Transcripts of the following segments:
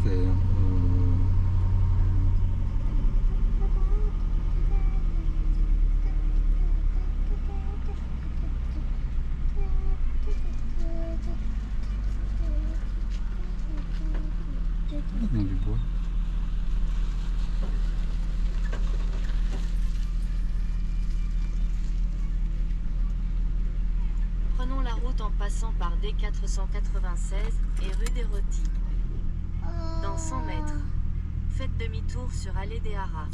Esther. Dans du bois. Prenons la route en passant par D496 et rue des Rôtis. Dans 100 mètres, faites demi-tour sur allée des Haras.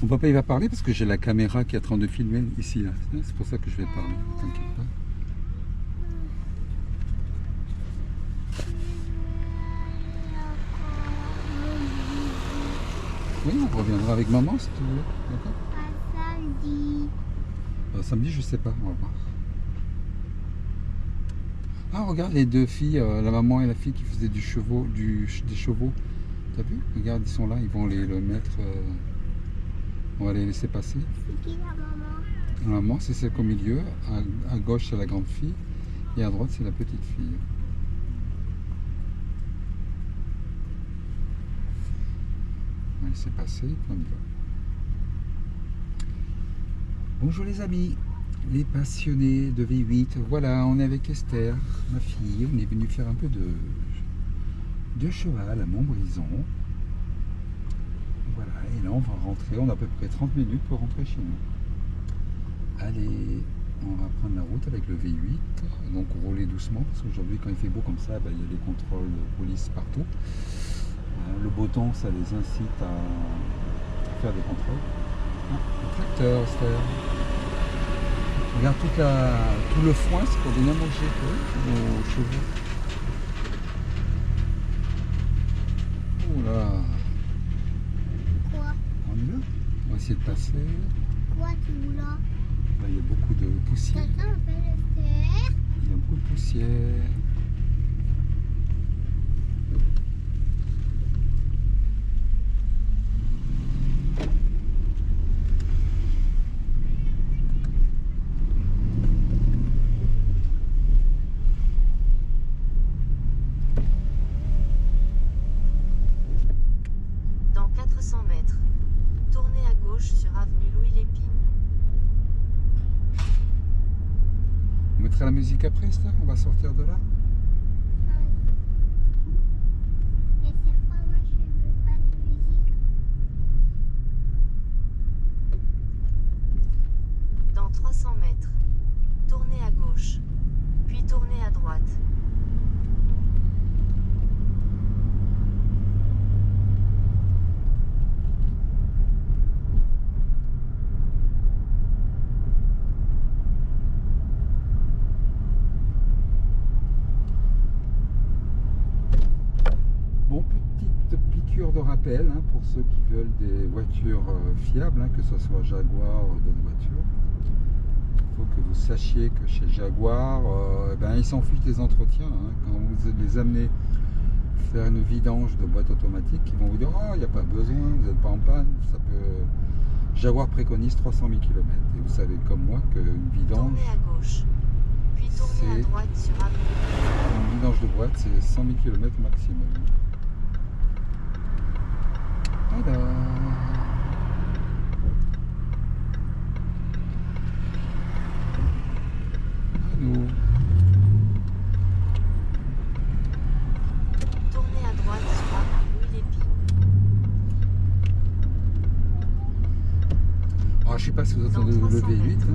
Mon papa il va parler parce que j'ai la caméra qui est en train de filmer ici là. C'est pour ça que je vais parler. T'inquiète pas. Oui, on reviendra avec maman si tu veux. D'accord. Samedi. Samedi, je sais pas. On va voir. Ah, regarde les deux filles, la maman et la fille qui faisaient des chevaux. T'as vu? Regarde, ils sont là. Ils vont le mettre. On va les laisser passer. C'est qui la maman? La maman, c'est celle au milieu. À gauche, c'est la grande fille. Et à droite, c'est la petite fille. On va laisser passer. On y va. Bonjour les amis, les passionnés de V8. Voilà, on est avec Esther, ma fille. On est venu faire un peu de cheval à Montbrison. Voilà, et là on va rentrer, on a à peu près 30 minutes pour rentrer chez nous. Allez, on va prendre la route avec le V8, donc rouler doucement, parce qu'aujourd'hui quand il fait beau comme ça, il y a les contrôles de police partout. Le beau temps, ça les incite à faire des contrôles. Ah, le tracteur, Esther. Regarde tout le foin, c'est pour donner à manger aux chevaux. Oh là. On y va? On va essayer de passer. Quoi, tu voulais? Là, il y a beaucoup de poussière. Quelqu'un m'appelle Esther? Il y a beaucoup de poussière. Dans 400 mètres, tournez à gauche sur avenue Louis Lépine. On mettra la musique après, Esther? On va sortir de là? Et c'est pas moi, je veux pas de musique. Dans 300 mètres, tournez à gauche, puis tournez à droite. Bon, petite piqûre de rappel pour ceux qui veulent des voitures fiables, que ce soit Jaguar ou d'autres voitures. Il faut que vous sachiez que chez Jaguar, ils s'en fichent des entretiens. Quand vous les amenez faire une vidange de boîte automatique, ils vont vous dire « Oh, il n'y a pas besoin, vous n'êtes pas en panne. » Jaguar préconise 300 000 km. Et vous savez comme moi qu'une vidange, Tournez à gauche, puis tournez à droite sur avenue. une vidange de boîte, c'est 100 000 km maximum. Alors, nous. Tournez à droite sur avenue Louis Lépine. Je ne sais pas si vous Dans entendez le 300 V8. mètres.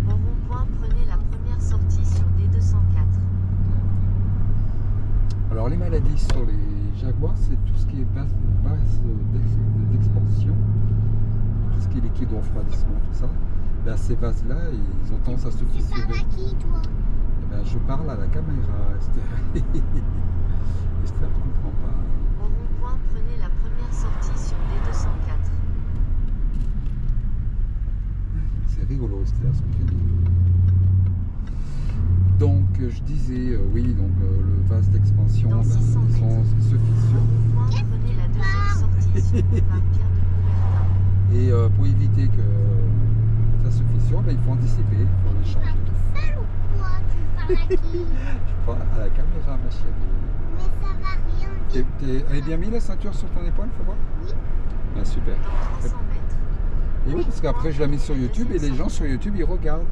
Au rond-point, prenez la première sortie sur D204. Alors les maladies sur les Jaguars, c'est tout ce qui est base d'expansion, tout ce qui est liquide de refroidissement, tout ça. Ces vases-là, ils ont tendance à se Tu fissurer. parles à qui, toi? Je parle à la caméra, Esther. Esther ne comprend pas. Au rond-point, prenez la première sortie sur D204. C'est rigolo, Esther, ce que tu dis. Donc, je disais, oui, donc le vase d'expansion, Dans 600 ils se Au fissurent. rond-point, prenez boulevard Pierre de Coubertin. Et pour éviter que ça se fissure, ben, il faut anticiper, il faut les Tu parles changer. tout seul ou quoi? Tu parles à qui? Je crois à la caméra, ma chérie. Mais ça va rien dire. Elle est bien mis la ceinture sur ton épaule, faut voir? Oui. Ah, super. Dans 300 mètres. Et oui, parce qu'après je la mets sur YouTube et les gens sur YouTube ils regardent.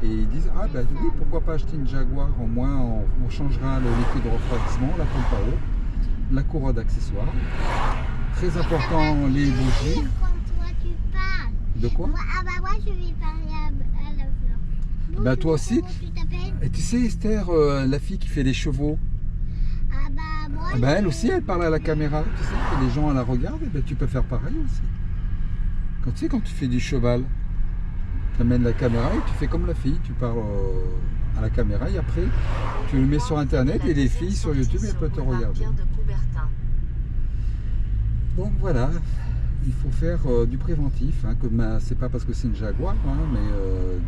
Et ils disent, ah ben oui, pourquoi pas acheter une Jaguar, au moins on changera le liquide de refroidissement, la pompe à eau, la courroie d'accessoires. Très important, les Ça va bougies. rire quand toi tu parles. De quoi? Moi, moi je vais parler à la fleur. Bah, toi aussi. Comment tu t'appelles? Et tu sais Esther, la fille qui fait les chevaux, Ah bah moi. ah ben, elle aussi elle parle à la caméra, tu sais, et les gens la regardent, et ben, tu peux faire pareil aussi. Quand tu sais, quand tu fais du cheval, tu amènes la caméra et tu fais comme la fille, tu parles à la caméra et après tu le mets sur internet et les filles sur YouTube elles peuvent te regarder. Pierre de Coubertin. Donc voilà, il faut faire du préventif, hein, c'est pas parce que c'est une Jaguar, hein, mais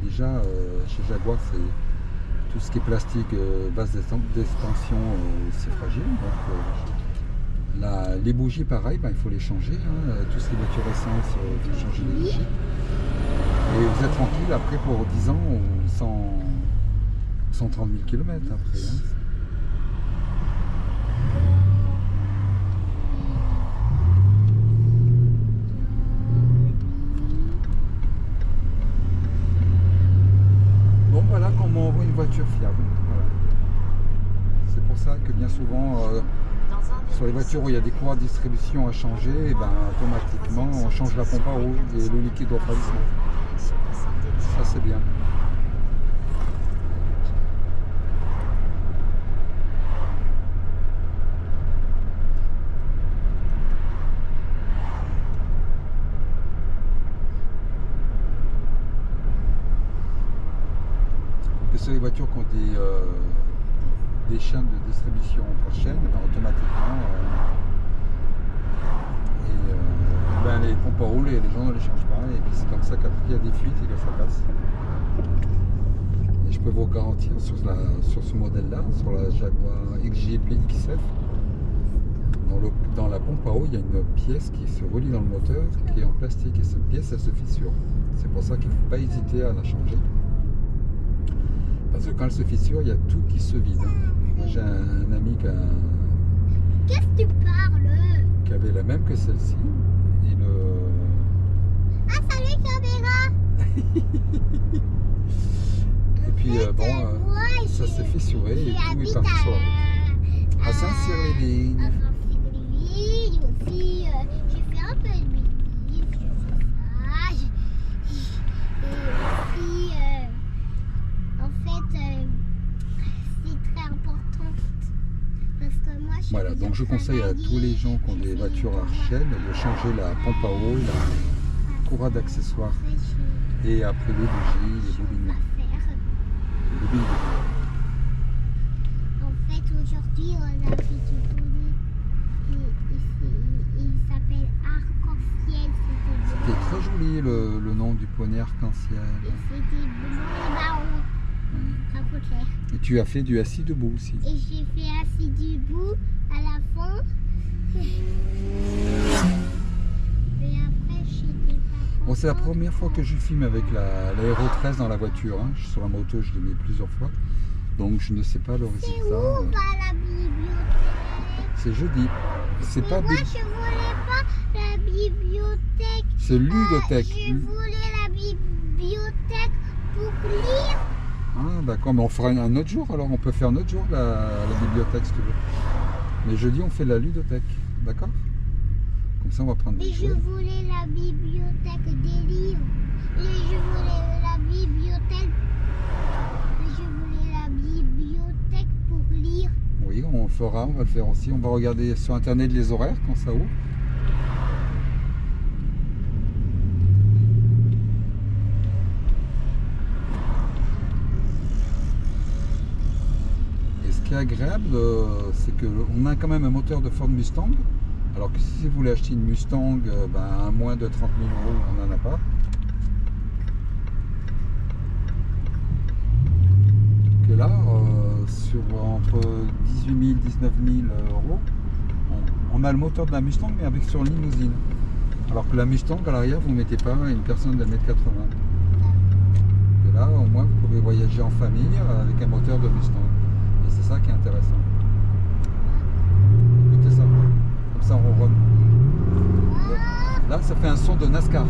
déjà chez Jaguar c'est tout ce qui est plastique, basse d'expansion, c'est fragile. Donc, les bougies pareil, ben, il faut les changer, hein, tout ce qui est voiture essence, il faut changer les bougies. Et vous êtes tranquille après pour 10 ans ou 130 000 km après. Hein. Donc voilà comment on voit une voiture fiable. Voilà. C'est pour ça que bien souvent, sur les voitures où il y a des courroies de distribution à changer, et ben, automatiquement on change la pompe à eau et le liquide de refroidissement. Ça c'est bien. Que sur les voitures qui ont des chaînes de distribution par chaîne, ben, automatiquement ben, les pompes à eau, les gens ne les changent pas et puis c'est comme ça qu'après il y a des fuites et que ça passe. Et je peux vous garantir sur ce modèle là, sur la Jaguar XJP XF, dans la pompe à eau il y a une pièce qui se relie dans le moteur qui est en plastique et cette pièce elle se fissure. C'est pour ça qu'il ne faut pas hésiter à la changer. Parce que quand elle se fissure, il y a tout qui se vide. Moi j'ai un ami Qu'est-ce que tu parles? qui avait la même que celle-ci. Ah salut caméra! Et puis bon, moi, ça s'est fissuré et tout est j'habite parti sur la route. À Saint-Cyr-les-Vignes. à Saint-Cyr-les-Vignes aussi. J'ai fait un peu de bêtises, j'ai fait ça. Et aussi, en fait, c'est très important. Parce que moi, je Voilà, donc je conseille à tous les gens qui ont des voitures à chaîne de changer la pompe à eau, la courroie d'accessoires et après les bougies, les bobines. Les bobines. En fait, aujourd'hui, on a fait du poney. Et il s'appelle Arc-en-Ciel. C'était très joli le nom du poney arc-en-ciel. Et c'était bleu et marron. Oui. Un peu clair. Et tu as fait du assis debout aussi. Et j'ai fait assis debout à la fin. Et après, j'étais pas. Bon, c'est la première fois que je filme avec l'Aéro 13 dans la voiture. Hein. Sur la moto, je l'ai mis plusieurs fois. Donc je ne sais pas le C'est résultat. où va la bibliothèque? C'est jeudi. C'est Mais pas moi, je voulais pas la bibliothèque. c'est ludothèque. Je voulais la bibliothèque pour lire. Ah d'accord, mais on fera un autre jour alors, on peut faire un autre jour la bibliothèque si tu veux. Mais jeudi on fait la ludothèque, d'accord? Comme ça on va prendre Mais des je jeux. voulais la bibliothèque des livres. Et je voulais la bibliothèque. Je voulais la bibliothèque pour lire. Oui, on le fera, on va le faire aussi. On va regarder sur internet les horaires quand ça ouvre. Et ce qui est agréable, c'est qu'on a quand même un moteur de Ford Mustang. Alors que si vous voulez acheter une Mustang à moins de 30 000 €, on n'en a pas. Là, sur entre 18 000 et 19 000 €, On a le moteur de la Mustang, mais avec sur limousine. Alors que la Mustang, à l'arrière, vous ne mettez pas une personne de 1m80. Et là, au moins, vous pouvez voyager en famille avec un moteur de Mustang. Et c'est ça qui est intéressant. Écoutez ça. Comme ça, on ronronne. Là, ça fait un son de NASCAR.